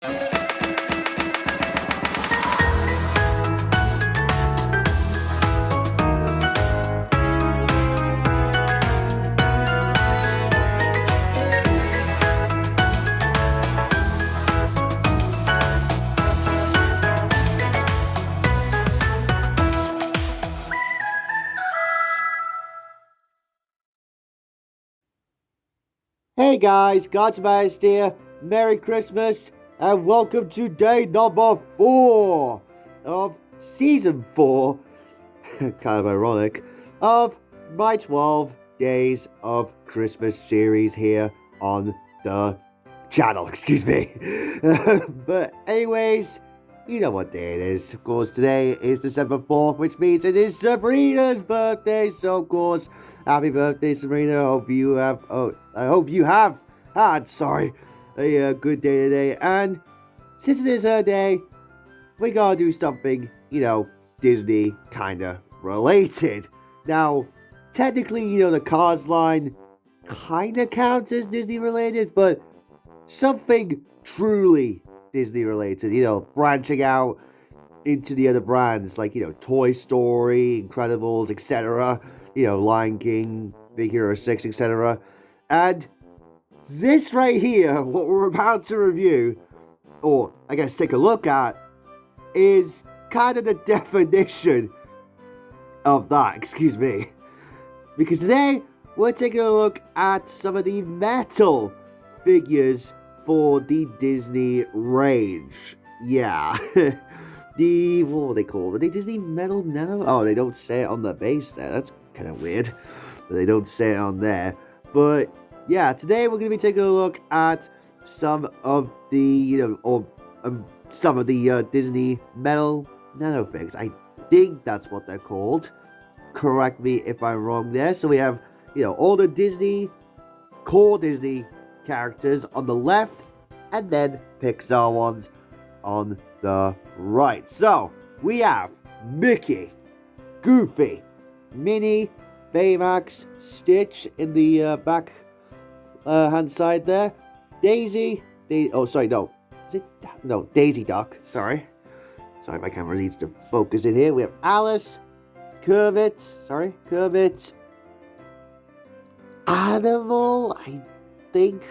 Hey guys, God's here. Merry Christmas and welcome to day number 4 of season 4, kind of ironic, of my 12 Days of Christmas series here on the channel, excuse me. But anyways, you know what day it is. Of course, today is December 4th, which means it is Sabrina's birthday. So, of course, happy birthday, Sabrina. I hope you have had a good day today. And since it is her day, we gotta do something, Disney kinda related. Now, technically, the Cars line kinda counts as Disney related, but something truly Disney related, branching out into the other brands like, Toy Story, Incredibles, etc., Lion King, Big Hero 6, etc. And this right here, what we're about to review, or I guess take a look at, is kind of the definition of that, excuse me. Because today, we're taking a look at some of the metal figures for the Disney range. Yeah. What were they called? Are they Disney Metal Nano? Oh, they don't say it on the base there. That's kind of weird. But they don't say it on there. But yeah, today we're going to be taking a look at some of the, some of the Disney Metal NanoFigs. I think that's what they're called. Correct me if I'm wrong there. So we have, all the Disney, core Disney characters on the left, and then Pixar ones on the right. So we have Mickey, Goofy, Minnie, Baymax, Stitch in the back hand side there, Daisy, Daisy Duck, sorry, my camera needs to focus in here. We have Alice, Kermit, Animal, I think,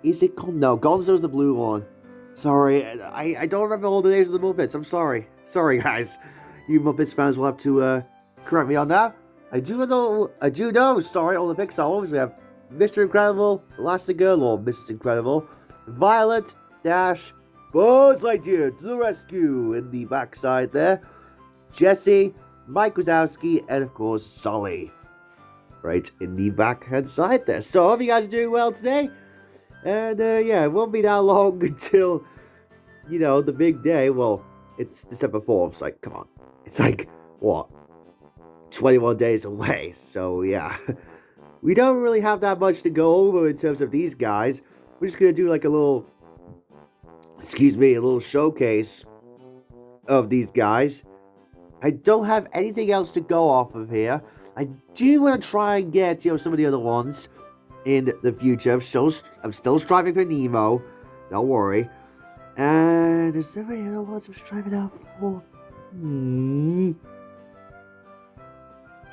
is it called? No, Gonzo's the blue one. Sorry, I don't remember all the names of the Muppets. I'm sorry. Sorry, guys. You Muppets fans will have to correct me on that. I do know, sorry, all the Pixar ones. We have Mr. Incredible, Elastigirl, or Mrs. Incredible, Violet, Dash, Buzz Lightyear to the rescue in the backside there, Jessie, Mike Wazowski, and of course, Sully. Right in the backhand side there. So, I hope you guys are doing well today. And, yeah, it won't be that long until, the big day. Well, it's December 4th. It's like, come on. It's like, what? 21 days away. So, yeah. We don't really have that much to go over in terms of these guys. We're just going to do, like, a little showcase of these guys. I don't have anything else to go off of here. I do want to try and get, some of the other ones in the future. I'm still striving for Nemo. Don't worry. And is there any other ones I'm striving out for?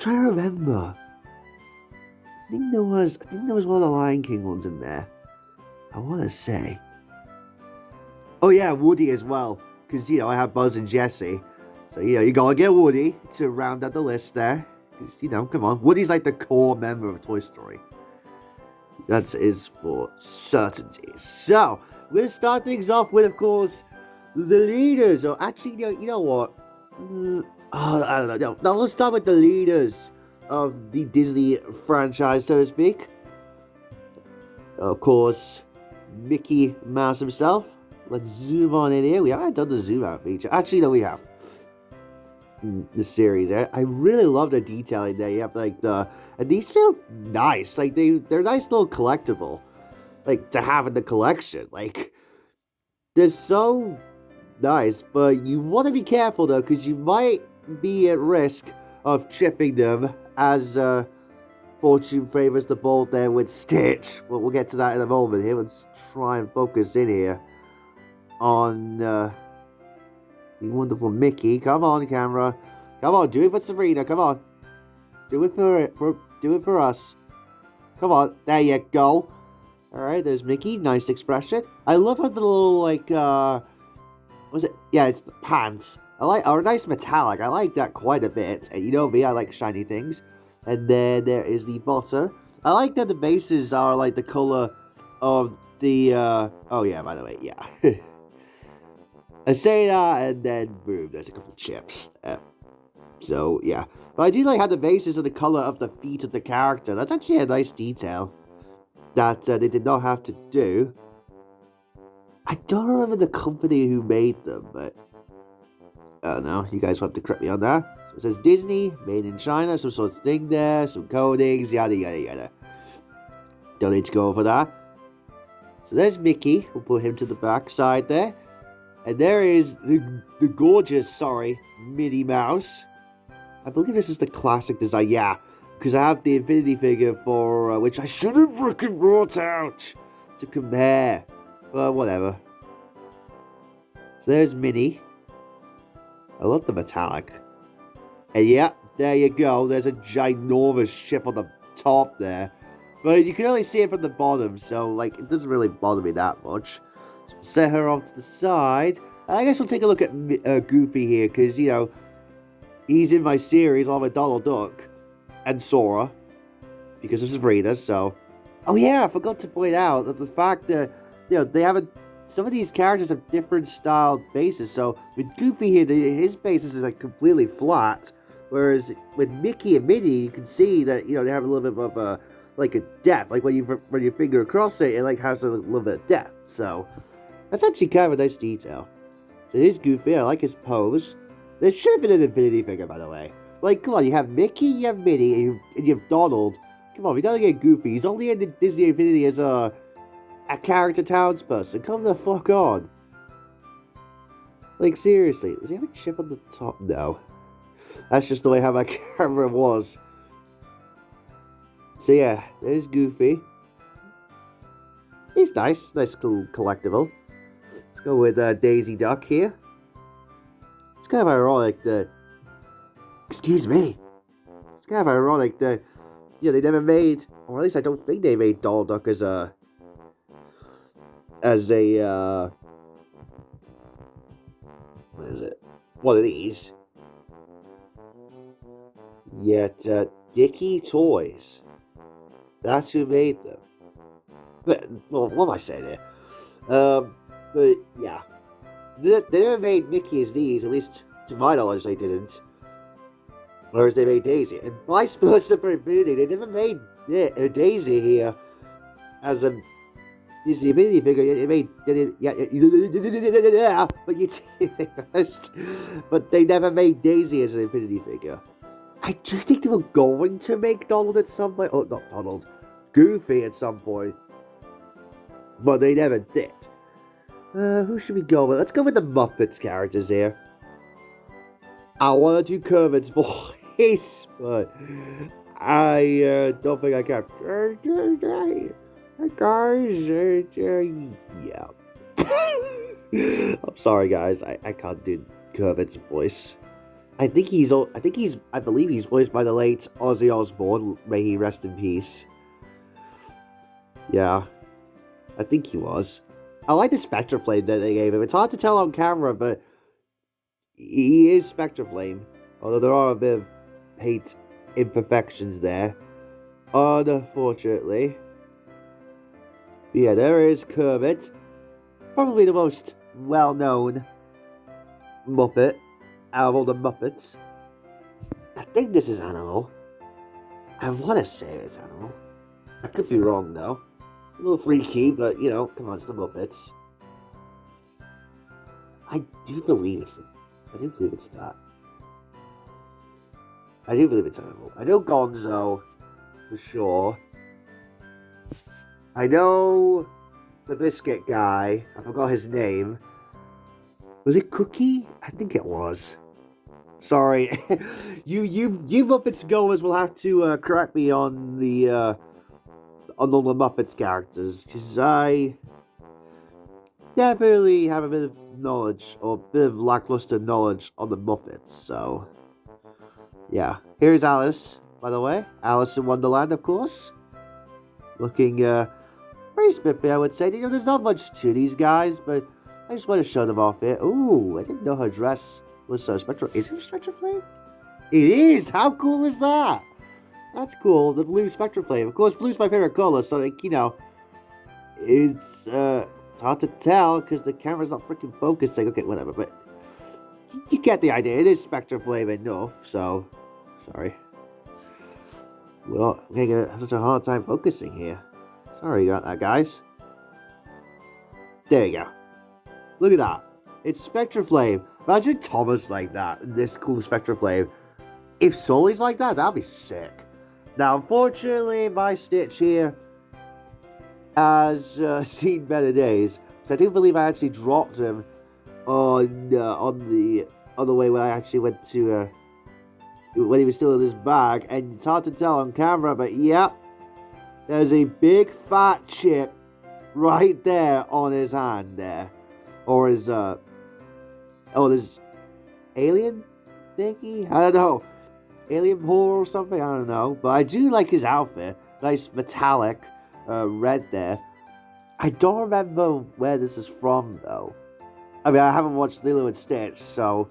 Trying to remember. I think there was one of the Lion King ones in there. I want to say. Oh yeah, Woody as well. Because, I have Buzz and Jessie. So, you gotta get Woody to round out the list there. Because, come on. Woody's like the core member of Toy Story. That is for certainty. So, we're going to start things off with, of course, the leaders. Or actually, you know what? I don't know. Now, let's start with the leaders of the Disney franchise, so to speak. Of course, Mickey Mouse himself. Let's zoom on in here. We haven't done the zoom out feature. Actually, no, we have. The series. I really love the detailing there. You have and these feel nice. Like they're nice little collectible, like to have in the collection. Like they're so nice, but you want to be careful though, because you might be at risk of chipping them as fortune favors the bold there with Stitch. But we'll get to that in a moment. Here, let's try and focus in here. on the wonderful Mickey. Come on, camera. Come on, do it for Serena. Come on. Do it do it for us. Come on. There you go. Alright, there's Mickey. Nice expression. I love how the little, like, was it? Yeah, it's the pants. Or nice metallic. I like that quite a bit. And you know me, I like shiny things. And then there is the butter. I like that the bases are like the color of the, oh yeah, by the way, yeah. I say that, and then boom, there's a couple chips. So, yeah. But I do like how the bases are the color of the feet of the character. That's actually a nice detail that they did not have to do. I don't remember the company who made them, but I don't know. You guys will have to correct me on that. So it says Disney, made in China, some sort of thing there, some codings, yada yada yada. Don't need to go over that. So there's Mickey. We'll put him to the back side there. And there is the gorgeous, Minnie Mouse. I believe this is the classic design. Yeah, because I have the Infinity figure for which I should have freaking brought out to compare. But whatever. So there's Minnie. I love the metallic. And yeah, there you go. There's a ginormous ship on the top there. But you can only see it from the bottom, so like it doesn't really bother me that much. So we'll set her off to the side. I guess we'll take a look at Goofy here, because, you know, he's in my series along with Donald Duck and Sora because of Sabrina, so... Oh yeah, I forgot to point out that the fact that, you know, they haven't... Some of these characters have different styled bases, so with Goofy here, his bases is like completely flat, whereas with Mickey and Minnie, you can see that, you know, they have a little bit of a, like a depth, like when you run your finger across it, it like has a little bit of depth, so... That's actually kind of a nice detail. So here's Goofy, I like his pose. There should have been an Infinity figure, by the way. Like, come on, you have Mickey, you have Minnie, and you have Donald. Come on, we gotta get Goofy. He's only in the Disney Infinity as a character townsperson. Come the fuck on. Like, seriously, does he have a chip on the top? No. That's just the way how my camera was. So yeah, there's Goofy. He's nice. Nice cool collectible. Let's go with Daisy Duck here. It's kind of ironic that... Excuse me. It's kind of ironic that, you know, they never made... Or at least I don't think they made Donald Duck as a... What is it? One of these. Yet, Dicky Toys. That's who made them. Well, what am I saying here? But, yeah. They never made Mickey as these, at least to my knowledge they didn't. Whereas they made Daisy. And vice versa for Infinity, they never made Daisy here as a Disney Infinity figure. They made, but you but they never made Daisy as an Infinity figure. I do think they were going to make Donald at some point. Oh, not Donald. Goofy at some point. But they never did. Who should we go with? Let's go with the Muppets characters here. I want to do Kermit's voice, but I don't think I can. Yeah. I'm sorry, guys. I can't do Kermit's voice. I believe he's voiced by the late Ozzy Osbourne. May he rest in peace. Yeah. I think he was. I like the Spectre Flame that they gave him. It's hard to tell on camera, but he is Spectre Flame. Although there are a bit of paint imperfections there. Unfortunately. But yeah, there is Kermit. Probably the most well-known Muppet out of all the Muppets. I think this is Animal. I want to say it's Animal. I could be wrong, though. A little freaky, but, you know, come on, it's the Muppets. I do believe it's that. I do believe it's Animal. I know Gonzo, for sure. I know the biscuit guy. I forgot his name. Was it Cookie? I think it was. Sorry. you Muppets goers will have to correct me on the all the Muppets characters, because I definitely have a bit of knowledge, or a bit of lackluster knowledge on the Muppets, so... Yeah. Here's Alice, by the way. Alice in Wonderland, of course. Looking, pretty spiffy, I would say. You know, there's not much to these guys, but I just want to show them off here. Ooh, I didn't know her dress was Spectral. Is it Spectral Flame? It is! How cool is that? That's cool, the blue Spectral Flame. Of course, blue's my favorite color, so, like, you know, it's hard to tell because the camera's not freaking focusing. Okay, whatever, but you get the idea. It is Spectral Flame enough, so, sorry. Well, I'm gonna get such a hard time focusing here. Sorry about that, guys. There you go. Look at that. It's Spectral Flame. Imagine Thomas like that, this cool Spectral Flame. If Sully's like that, that'd be sick. Now, unfortunately, my Stitch here has seen better days. So I do believe I actually dropped him on the other way when I actually went to when he was still in his bag, and it's hard to tell on camera, but yep, there's a big fat chip right there on his hand there, or his this alien thingy. I don't know. Alien paw or something, I don't know. But I do like his outfit. Nice metallic red there. I don't remember where this is from, though. I mean, I haven't watched Lilo and Stitch, so...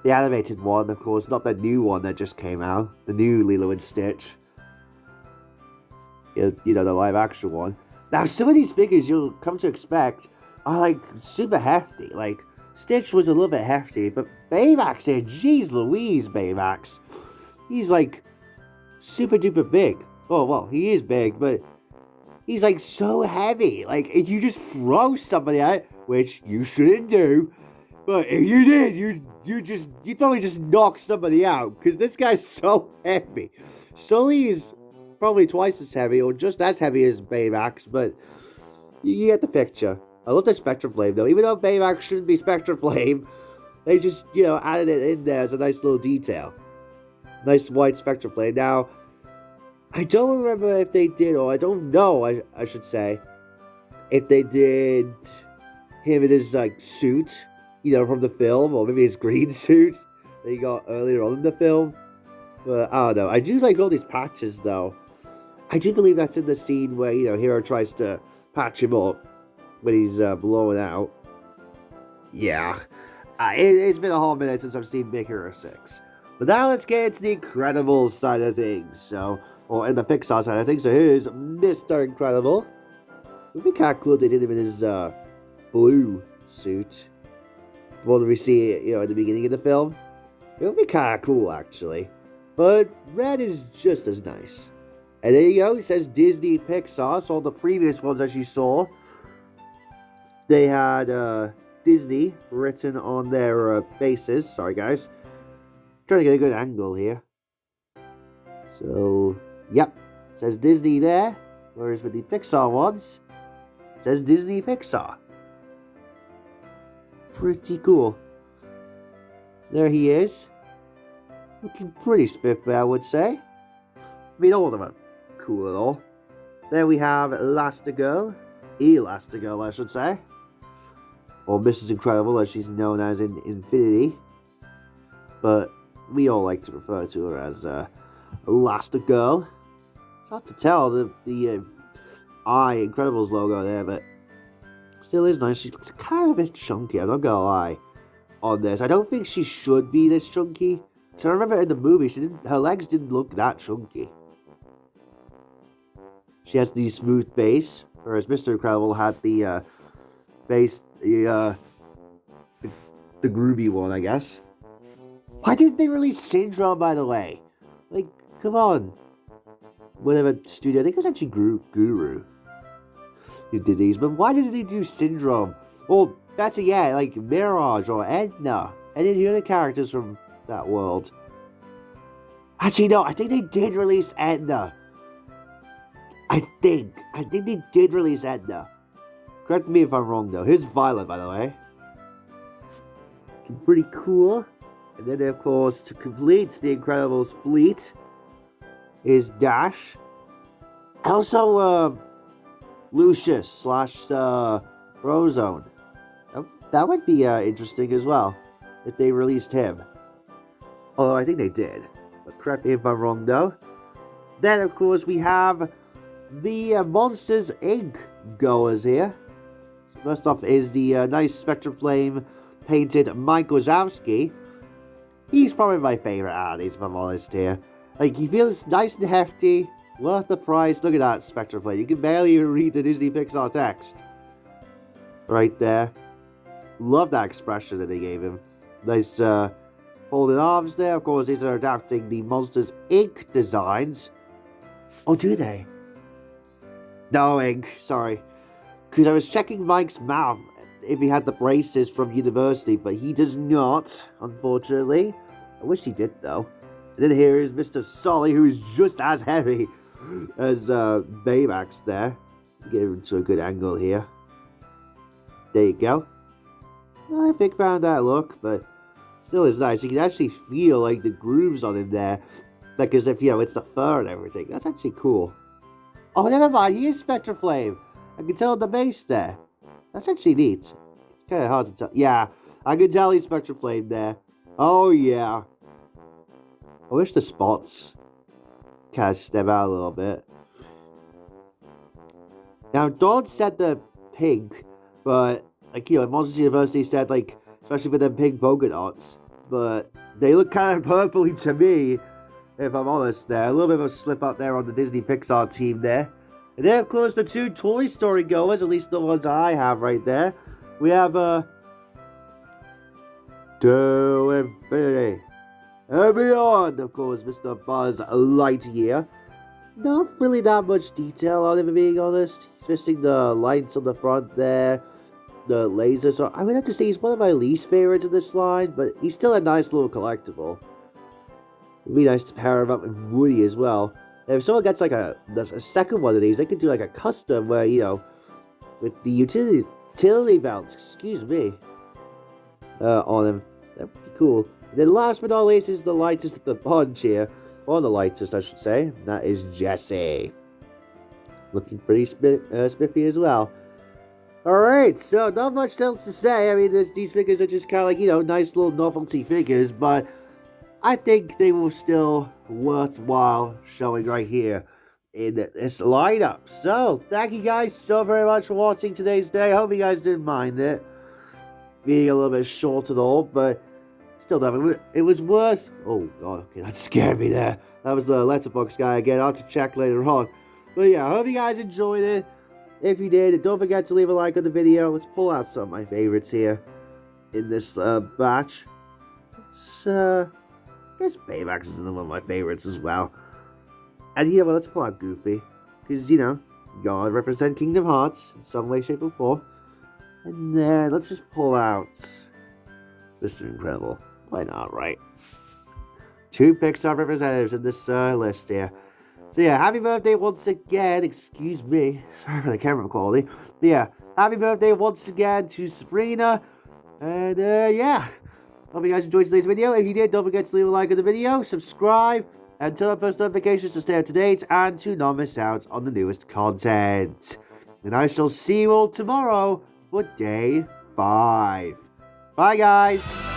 The animated one, of course, not the new one that just came out. The new Lilo and Stitch. You know, the live-action one. Now, some of these figures you'll come to expect are, like, super hefty. Like, Stitch was a little bit hefty, but Baymax here, jeez Louise, Baymax. He's, like, super duper big. Oh, well, he is big, but he's, like, so heavy. Like, if you just throw somebody out, which you shouldn't do, but if you did, you'd probably just knock somebody out, because this guy's so heavy. Sully is probably twice as heavy, or just as heavy as Baymax, but you get the picture. I love the Spectral Flame, though. Even though Baymax shouldn't be Spectral Flame, they just, you know, added it in there as a nice little detail. Nice white Spectral Flame. Now, I don't remember if they did, or I don't know, I should say, if they did him in his, like, suit, you know, from the film, or maybe his green suit that he got earlier on in the film. But, I don't know. I do like all these patches, though. I do believe that's in the scene where, you know, Hero tries to patch him up when he's blowing out. Yeah. It's been a whole minute since I've seen Big Hero 6. But now let's get into the Incredibles side of things. So, or in the Pixar side of things. So here's Mr. Incredible. It would be kind of cool if they did him in his blue suit. The one we see, you know, at the beginning of the film. It would be kind of cool, actually. But red is just as nice. And there you go. It says Disney Pixar. So all the previous ones, as you saw, they had Disney written on their bases. Sorry, guys. Trying to get a good angle here. So, yep. It says Disney there. Whereas with the Pixar ones, it says Disney Pixar. Pretty cool. There he is. Looking pretty spiffy, I would say. I mean, all of them are cool and all. There we have Elastigirl. Elastigirl, I should say. Or Mrs. Incredible, as she's known as in Infinity. But we all like to refer to her as Elastigirl. It's hard to tell the Incredibles logo there, but still is nice. She's kind of a bit chunky, I'm not gonna lie, on this. I don't think she should be this chunky. So I remember in the movie, her legs didn't look that chunky. She has the smooth base, whereas Mr. Incredible had the base, the groovy one, I guess. Why didn't they release Syndrome, by the way? Like, come on. Whatever studio, I think it was actually Guru who did these, but why didn't they do Syndrome? Or, better yet, like Mirage or Edna. Any of the other characters from that world. Actually, no, I think they did release Edna. I think they did release Edna. Correct me if I'm wrong, though. Here's Violet, by the way. Pretty cool. And then, of course, to complete the Incredibles fleet is Dash. Also, Lucius / Frozone. That would be interesting as well, if they released him. Although I think they did. But correct me if I'm wrong though. Then of course we have the Monsters Inc. goers here. First off is the nice Spectrum Flame painted Mike Wazowski. He's probably my favorite out of these, if I'm honest here. Like, he feels nice and hefty, worth the price. Look at that Spectrum Flame. You can barely even read the Disney Pixar text. Right there. Love that expression that they gave him. Nice folded arms there. Of course, these are adapting the Monsters Inc. designs. Oh, do they? No, Inc. Sorry. Because I was checking Mike's mouth if he had the braces from university, but he does not, unfortunately. I wish he did, though. And then here is Mr. Solly, who is just as heavy as Baymax there. Get him into a good angle here. There you go. I think found that look, but still is nice. You can actually feel like the grooves on him there. Like as if, you know, it's the fur and everything. That's actually cool. Oh, never mind. He is Spectrum Flame. I can tell the base there. That's actually neat. It's kind of hard to tell. Yeah, I can tell he's Spectrum Flame there. Oh, yeah. I wish the spots kind of step out a little bit. Now, Dawn said the pink, but, like, you know, Monsters University said, like, especially with them pink polka dots. But they look kind of purpley to me, if I'm honest there. A little bit of a slip up there on the Disney Pixar team there. And then, of course, the two Toy Story goers, at least the ones I have right there. We have, To Infinity and Beyond, of course, Mr. Buzz Lightyear. Not really that much detail on him, being honest. He's missing the lights on the front there, the lasers. So I would have to say he's one of my least favorites in this line, but he's still a nice little collectible. It'd be nice to pair him up with Woody as well. And if someone gets like a second one of these, they could do like a custom where, you know, with the utility belts, excuse me, on him. That'd be cool. And then last but not least is the lightest of the bunch here. Or the lightest, I should say. That is Jesse. Looking pretty spiffy as well. Alright, so not much else to say. I mean, these figures are just kind of like, you know, nice little novelty figures, but I think they will still worthwhile showing right here in this lineup. So, thank you guys so very much for watching today's day. I hope you guys didn't mind it being a little bit short and all, but still, it was worth... Oh, God, okay, that scared me there. That was the letterbox guy again. I'll have to check later on. But yeah, I hope you guys enjoyed it. If you did, don't forget to leave a like on the video. Let's pull out some of my favorites here in this batch. I guess Baymax is one of my favorites as well. And you know what, let's pull out Goofy. Because, you know, God represent Kingdom Hearts in some way, shape, or form. And then let's just pull out Mr. Incredible. Why not, right? Two Pixar representatives in this list here. So yeah, happy birthday once again. Excuse me. Sorry for the camera quality. But yeah, happy birthday once again to Sabrina. And yeah. Hope you guys enjoyed today's video. If you did, don't forget to leave a like on the video, subscribe, and turn on post notifications to stay up to date and to not miss out on the newest content. And I shall see you all tomorrow for day 5. Bye, guys.